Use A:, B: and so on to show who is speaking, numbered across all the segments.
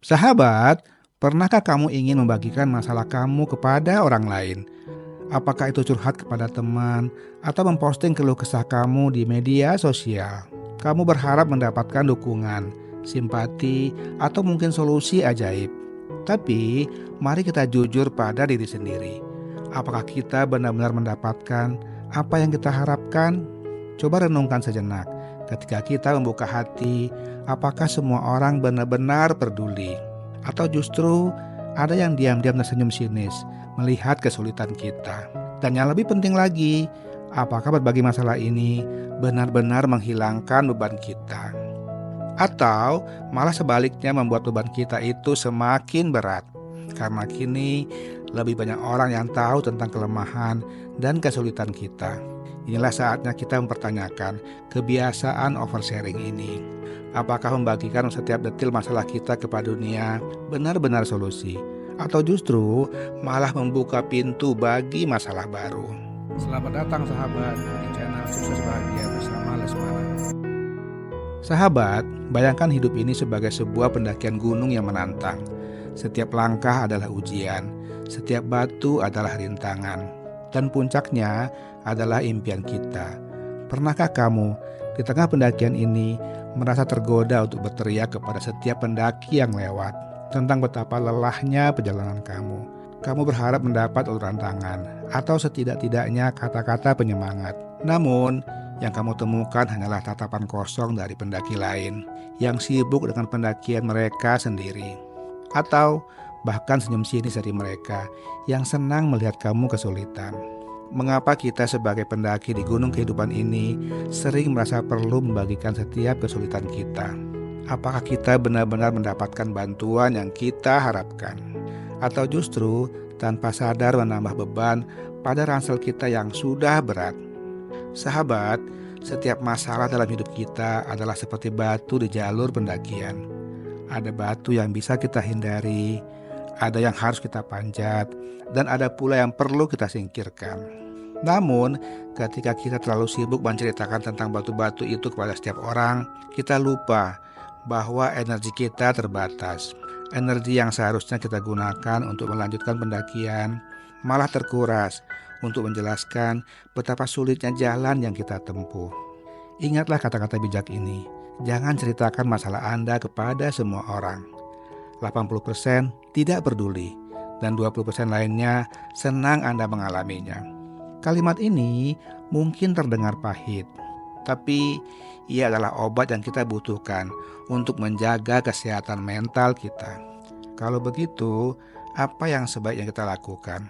A: Sahabat, pernahkah kamu ingin membagikan masalah kamu kepada orang lain? Apakah itu curhat kepada teman atau memposting keluh kesah kamu di media sosial? Kamu berharap mendapatkan dukungan, simpati, atau mungkin solusi ajaib. Tapi, mari kita jujur pada diri sendiri. Apakah kita benar-benar mendapatkan apa yang kita harapkan? Coba renungkan sejenak. Ketika kita membuka hati, apakah semua orang benar-benar peduli? Atau justru ada yang diam-diam tersenyum sinis melihat kesulitan kita? Dan yang lebih penting lagi, apakah berbagi masalah ini benar-benar menghilangkan beban kita? Atau malah sebaliknya membuat beban kita itu semakin berat? Karena kini lebih banyak orang yang tahu tentang kelemahan dan kesulitan kita. Inilah saatnya kita mempertanyakan kebiasaan oversharing ini. Apakah membagikan setiap detil masalah kita kepada dunia benar-benar solusi? Atau justru malah membuka pintu bagi masalah baru? Selamat datang sahabat di channel Sukses Bahagia bersama Lesmana. Sahabat, bayangkan hidup ini sebagai sebuah pendakian gunung yang menantang. Setiap langkah adalah ujian, setiap batu adalah rintangan, dan puncaknya adalah impian kita. Pernahkah kamu di tengah pendakian ini merasa tergoda untuk berteriak kepada setiap pendaki yang lewat tentang betapa lelahnya perjalanan kamu? Kamu berharap mendapat uluran tangan atau setidak-tidaknya kata-kata penyemangat. Namun, yang kamu temukan hanyalah tatapan kosong dari pendaki lain yang sibuk dengan pendakian mereka sendiri. Atau bahkan senyum sinis dari mereka yang senang melihat kamu kesulitan. Mengapa kita sebagai pendaki di gunung kehidupan ini sering merasa perlu membagikan setiap kesulitan kita? Apakah kita benar-benar mendapatkan bantuan yang kita harapkan? Atau justru tanpa sadar menambah beban pada ransel kita yang sudah berat? Sahabat, setiap masalah dalam hidup kita adalah seperti batu di jalur pendakian. Ada batu yang bisa kita hindari, ada yang harus kita panjat, dan ada pula yang perlu kita singkirkan. Namun, ketika kita terlalu sibuk menceritakan tentang batu-batu itu kepada setiap orang, kita lupa bahwa energi kita terbatas. Energi yang seharusnya kita gunakan untuk melanjutkan pendakian malah terkuras untuk menjelaskan betapa sulitnya jalan yang kita tempuh. Ingatlah kata-kata bijak ini. Jangan ceritakan masalah Anda kepada semua orang. 80% tidak peduli dan 20% lainnya senang Anda mengalaminya. Kalimat ini mungkin terdengar pahit, tapi ia adalah obat yang kita butuhkan untuk menjaga kesehatan mental kita. Kalau begitu, apa yang sebaiknya kita lakukan?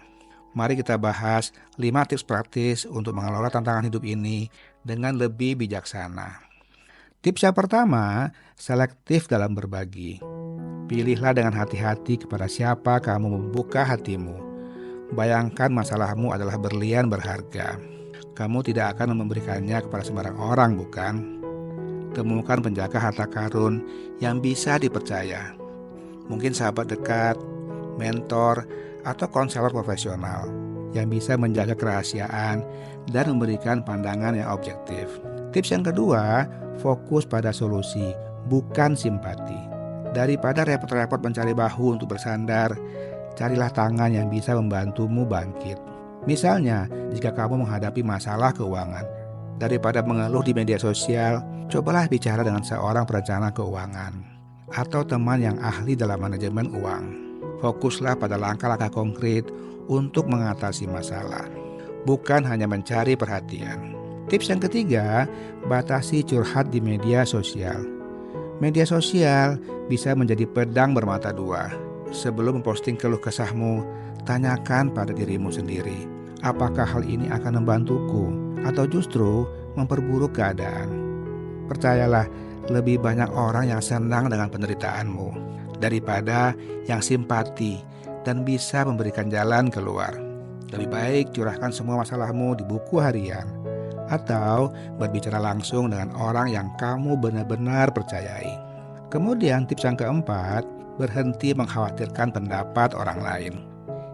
A: Mari kita bahas 5 tips praktis untuk mengelola tantangan hidup ini dengan lebih bijaksana. Tips yang pertama, selektif dalam berbagi. Pilihlah dengan hati-hati kepada siapa kamu membuka hatimu. Bayangkan masalahmu adalah berlian berharga. Kamu tidak akan memberikannya kepada sembarang orang, bukan? Temukan penjaga harta karun yang bisa dipercaya. Mungkin sahabat dekat, mentor, atau konselor profesional yang bisa menjaga kerahasiaan dan memberikan pandangan yang objektif. Tips yang kedua, fokus pada solusi, bukan simpati. Daripada repot-repot mencari bahu untuk bersandar, carilah tangan yang bisa membantumu bangkit. Misalnya, jika kamu menghadapi masalah keuangan, daripada mengeluh di media sosial, cobalah bicara dengan seorang perencana keuangan atau teman yang ahli dalam manajemen uang. Fokuslah pada langkah-langkah konkret untuk mengatasi masalah, bukan hanya mencari perhatian. Tips yang ketiga, batasi curhat di media sosial. Media sosial bisa menjadi pedang bermata dua. Sebelum memposting keluh kesahmu, tanyakan pada dirimu sendiri, apakah hal ini akan membantuku atau justru memperburuk keadaan? Percayalah, lebih banyak orang yang senang dengan penderitaanmu daripada yang simpati dan bisa memberikan jalan keluar. Lebih baik curahkan semua masalahmu di buku harian atau berbicara langsung dengan orang yang kamu benar-benar percayai. Kemudian tips yang keempat, berhenti mengkhawatirkan pendapat orang lain.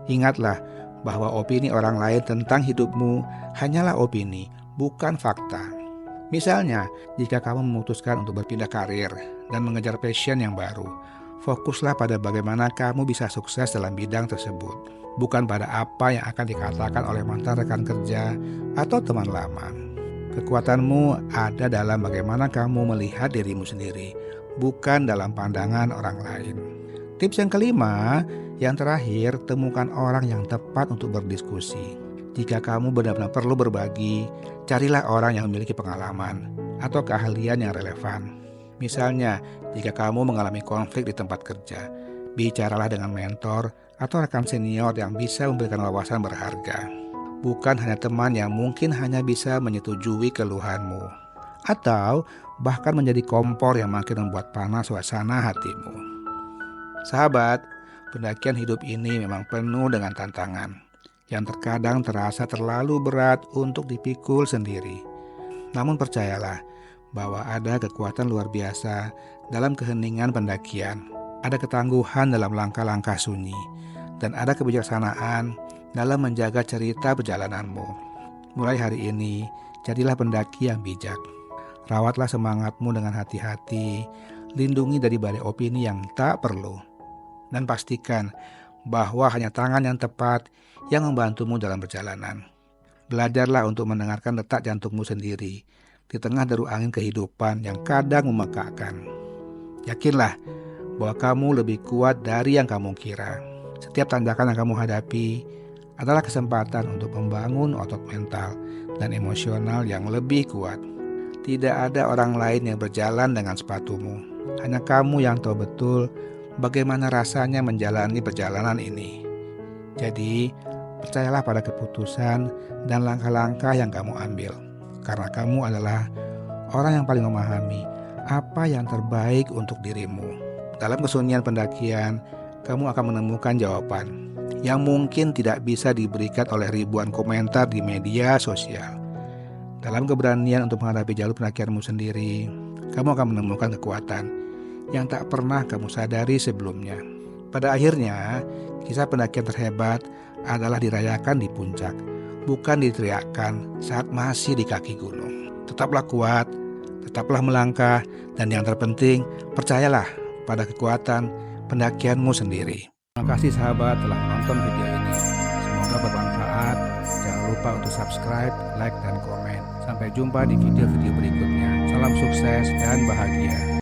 A: Ingatlah bahwa opini orang lain tentang hidupmu hanyalah opini, bukan fakta. Misalnya, jika kamu memutuskan untuk berpindah karir dan mengejar passion yang baru, Fokuslah pada bagaimana kamu bisa sukses dalam bidang tersebut, bukan pada apa yang akan dikatakan oleh mantan rekan kerja atau teman lama. Kekuatanmu ada dalam bagaimana kamu melihat dirimu sendiri, bukan dalam pandangan orang lain. Tips yang kelima, yang terakhir, temukan orang yang tepat untuk berdiskusi. Jika kamu benar-benar perlu berbagi, carilah orang yang memiliki pengalaman atau keahlian yang relevan. Misalnya, jika kamu mengalami konflik di tempat kerja, bicaralah dengan mentor atau rekan senior yang bisa memberikan wawasan berharga. Bukan hanya teman yang mungkin hanya bisa menyetujui keluhanmu, atau bahkan menjadi kompor yang makin membuat panas suasana hatimu. Sahabat, pendakian hidup ini memang penuh dengan tantangan, yang terkadang terasa terlalu berat untuk dipikul sendiri. Namun percayalah, bahwa ada kekuatan luar biasa dalam keheningan pendakian, ada ketangguhan dalam langkah-langkah sunyi, dan ada kebijaksanaan dalam menjaga cerita perjalananmu. Mulai hari ini, jadilah pendaki yang bijak. Rawatlah semangatmu dengan hati-hati, lindungi dari badai opini yang tak perlu, dan pastikan bahwa hanya tangan yang tepat yang membantumu dalam perjalanan. Belajarlah untuk mendengarkan detak jantungmu sendiri di tengah deru angin kehidupan yang kadang memekakkan. Yakinlah bahwa kamu lebih kuat dari yang kamu kira. Setiap tanjakan yang kamu hadapi adalah kesempatan untuk membangun otot mental dan emosional yang lebih kuat. Tidak ada orang lain yang berjalan dengan sepatumu. Hanya kamu yang tahu betul bagaimana rasanya menjalani perjalanan ini. Jadi, percayalah pada keputusan dan langkah-langkah yang kamu ambil. Karena kamu adalah orang yang paling memahami apa yang terbaik untuk dirimu. Dalam kesunyian pendakian, kamu akan menemukan jawaban yang mungkin tidak bisa diberikan oleh ribuan komentar di media sosial. Dalam keberanian untuk menghadapi jalur pendakianmu sendiri, kamu akan menemukan kekuatan yang tak pernah kamu sadari sebelumnya. Pada akhirnya, kisah pendakian terhebat adalah dirayakan di puncak, bukan diteriakkan saat masih di kaki gunung. Tetaplah kuat, tetaplah melangkah, dan yang terpenting, percayalah pada kekuatan pendakianmu sendiri. Terima kasih sahabat telah menonton video ini. Semoga bermanfaat. Jangan lupa untuk subscribe, like, dan komen. Sampai jumpa di video-video berikutnya. Salam sukses dan bahagia.